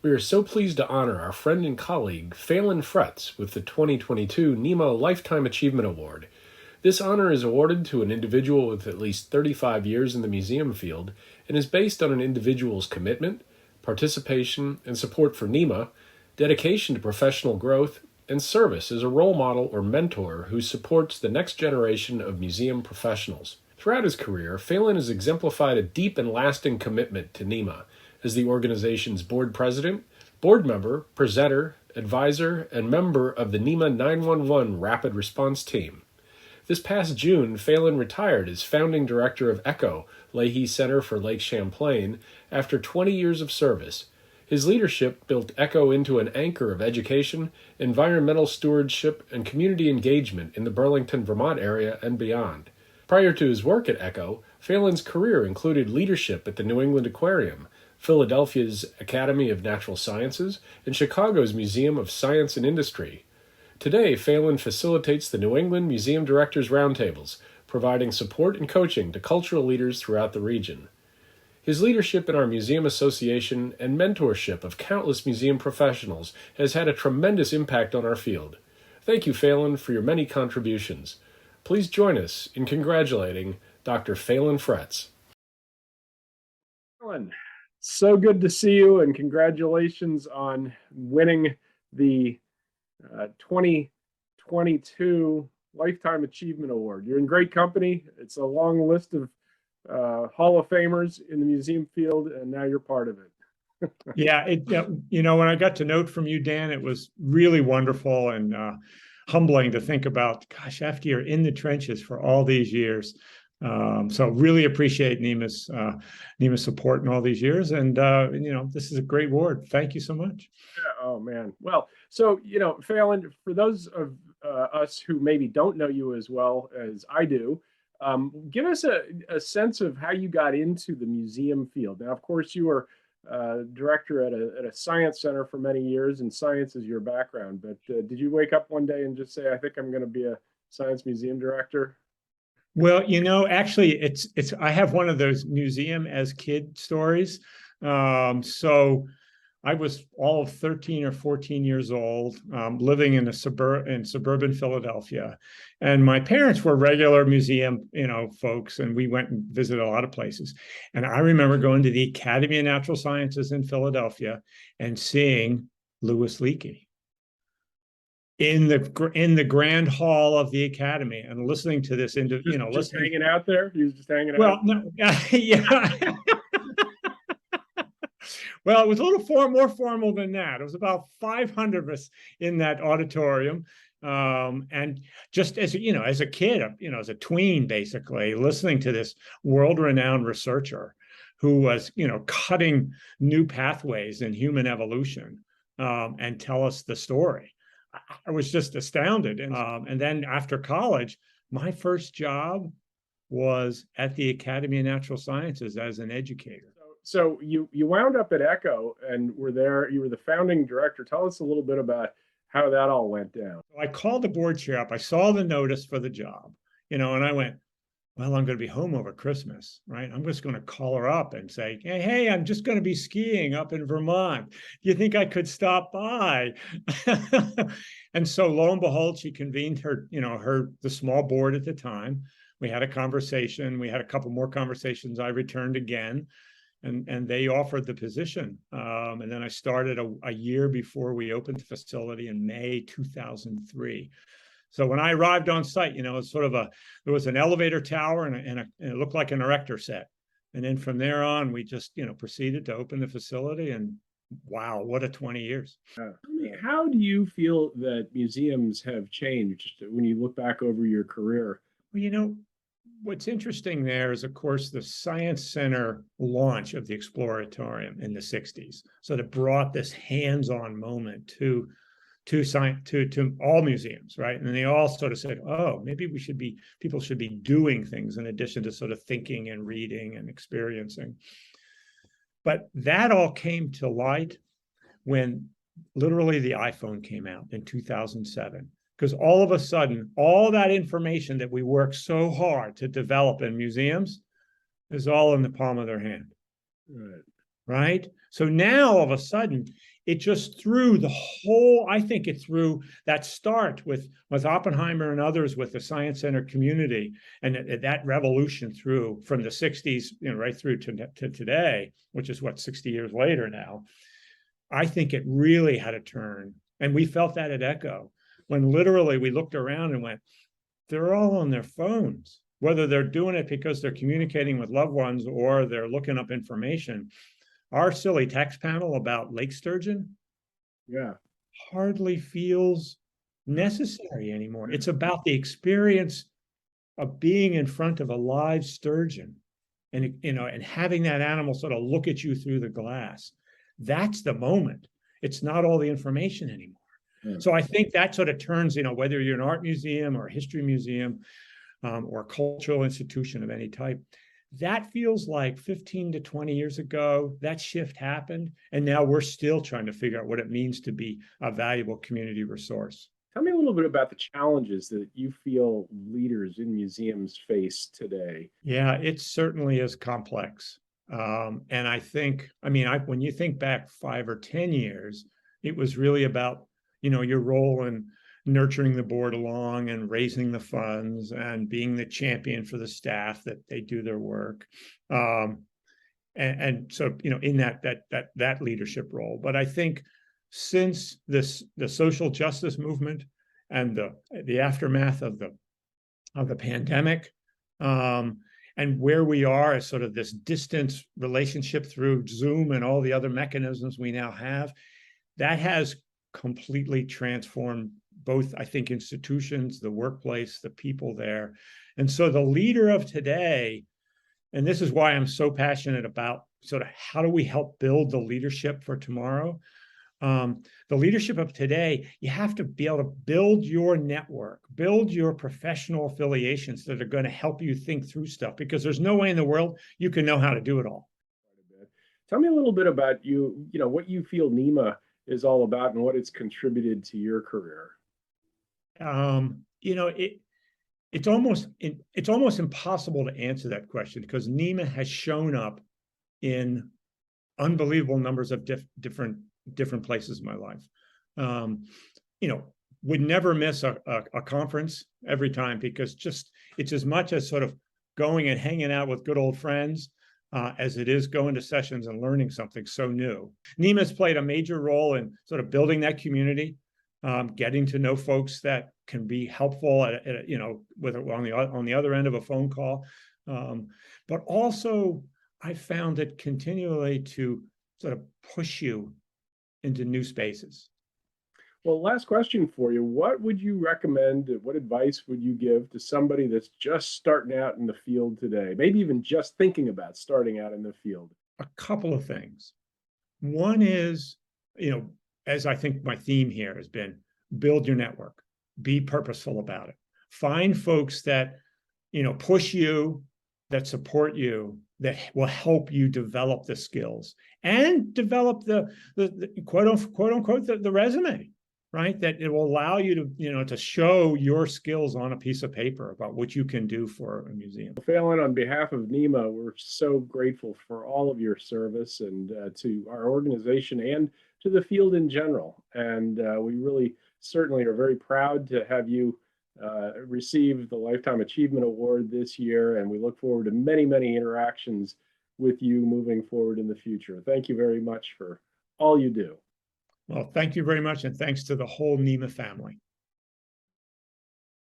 We are so pleased to honor our friend and colleague, Phelan Fretz, with the 2022 NEMA Lifetime Achievement Award. This honor is awarded to an individual with at least 35 years in the museum field and is based on an individual's commitment, participation, and support for NEMA, dedication to professional growth, and service as a role model or mentor who supports the next generation of museum professionals. Throughout his career, Phelan has exemplified a deep and lasting commitment to NEMA as the organization's board president, board member, presenter, advisor, and member of the NEMA 911 Rapid Response Team. This past June, Phelan retired as founding director of ECHO, Leahy Center for Lake Champlain, after 20 years of service. His leadership built ECHO into an anchor of education, environmental stewardship, and community engagement in the Burlington, Vermont area and beyond. Prior to his work at ECHO, Phelan's career included leadership at the New England Aquarium, Philadelphia's Academy of Natural Sciences, and Chicago's Museum of Science and Industry. Today, Phelan facilitates the New England Museum Directors Roundtables, providing support and coaching to cultural leaders throughout the region. His leadership in our museum association and mentorship of countless museum professionals has had a tremendous impact on our field. Thank you, Phelan, for your many contributions. Please join us in congratulating Dr. Phelan Fretz. Phelan, so good to see you, and congratulations on winning the 2022 Lifetime Achievement Award. You're in great company. It's a long list of Hall of Famers in the museum field, and now you're part of it. Yeah, when I got to note from you, Dan, it was really wonderful and humbling to think about, gosh, after you're in the trenches for all these years. So really appreciate NEMA's support in all these years. And, this is a great award. Thank you so much. Yeah, oh, man. Well, so, Phelan, for those of us who maybe don't know you as well as I do, give us a sense of how you got into the museum field. Now, of course, you were director at a science center for many years, and science is your background. But did you wake up one day and just say, I think I'm going to be a science museum director? Well, actually, it's I have one of those museum as kid stories. So I was all of 13 or 14 years old, living in suburban Philadelphia, and my parents were regular museum, folks, and we went and visited a lot of places. And I remember going to the Academy of Natural Sciences in Philadelphia and seeing Louis Leakey in the grand hall of the Academy and listening to this, just hanging out there. He was just hanging out. Well, no, yeah. Well, it was a little more formal than that. It was about 500 of us in that auditorium. And just as a kid, as a tween, basically, listening to this world-renowned researcher who was, cutting new pathways in human evolution and tell us the story. I was just astounded. And then after college, my first job was at the Academy of Natural Sciences as an educator. So you wound up at ECHO and were there. You were the founding director. Tell us a little bit about how that all went down. I called the board chair up. I saw the notice for the job, and I went, well, I'm going to be home over Christmas, right? I'm just going to call her up and say, hey, I'm just going to be skiing up in Vermont. Do you think I could stop by? And so lo and behold, she convened the small board at the time. We had a conversation. We had a couple more conversations. I returned again, and they offered the position. And then I started a year before we opened the facility in May 2003. So when I arrived on site, it's there was an elevator tower and it looked like an erector set. And then from there on, we just, proceeded to open the facility, and wow, what a 20 years. How do you feel that museums have changed when you look back over your career? Well, what's interesting there is, of course, the Science Center launch of the Exploratorium in the 60s. So that brought this hands-on moment to all museums, right? And they all sort of said, oh, maybe people should be doing things in addition to sort of thinking and reading and experiencing. But that all came to light when literally the iPhone came out in 2007. Because all of a sudden, all that information that we work so hard to develop in museums is all in the palm of their hand. Right? So now all of a sudden, it just threw the whole, I think it threw that start with Oppenheimer and others with the Science Center community, and that revolution through from the 60s, right through to today, which is what, 60 years later now. I think it really had a turn. And we felt that at Echo, when literally we looked around and went, they're all on their phones, whether they're doing it because they're communicating with loved ones or they're looking up information. Our silly text panel about lake sturgeon, hardly feels necessary anymore. It's about the experience of being in front of a live sturgeon and, and having that animal sort of look at you through the glass. That's the moment. It's not all the information anymore. So I think that sort of turns, whether you're an art museum or a history museum or a cultural institution of any type, that feels like 15 to 20 years ago, that shift happened. And now we're still trying to figure out what it means to be a valuable community resource. Tell me a little bit about the challenges that you feel leaders in museums face today. Yeah, it certainly is complex. And I think, when you think back 5 or 10 years, it was really about, your role in nurturing the board along and raising the funds and being the champion for the staff that they do their work. And so, in that leadership role. But I think since the social justice movement and the aftermath of the pandemic, and where we are as sort of this distant relationship through Zoom and all the other mechanisms we now have, that has completely transformed both, I think, institutions, the workplace, the people there. And so the leader of today, and this is why I'm so passionate about sort of how do we help build the leadership for tomorrow? The leadership of today, you have to be able to build your network, build your professional affiliations that are going to help you think through stuff, because there's no way in the world you can know how to do it all. Tell me a little bit about what you feel NEMA is all about and what it's contributed to your career. It's almost impossible to answer that question, because NEMA has shown up in unbelievable numbers of different places in my life. Would never miss a conference every time, because it's as much as sort of going and hanging out with good old friends as it is going to sessions and learning something so new. NEMA's played a major role in sort of building that community, getting to know folks that can be helpful whether on the other end of a phone call. But also, I found it continually to sort of push you into new spaces. Well, last question for you. What would you recommend? What advice would you give to somebody that's just starting out in the field today? Maybe even just thinking about starting out in the field. A couple of things. One is, as I think my theme here has been, build your network, be purposeful about it. Find folks that, push you, that support you, that will help you develop the skills and develop the quote unquote the resume, right? That it will allow you to, to show your skills on a piece of paper about what you can do for a museum. Phelan, on behalf of NEMA, we're so grateful for all of your service and to our organization and to the field in general. And we really certainly are very proud to have you receive the Lifetime Achievement Award this year. And we look forward to many, many interactions with you moving forward in the future. Thank you very much for all you do. Well, thank you very much. And thanks to the whole NEMA family.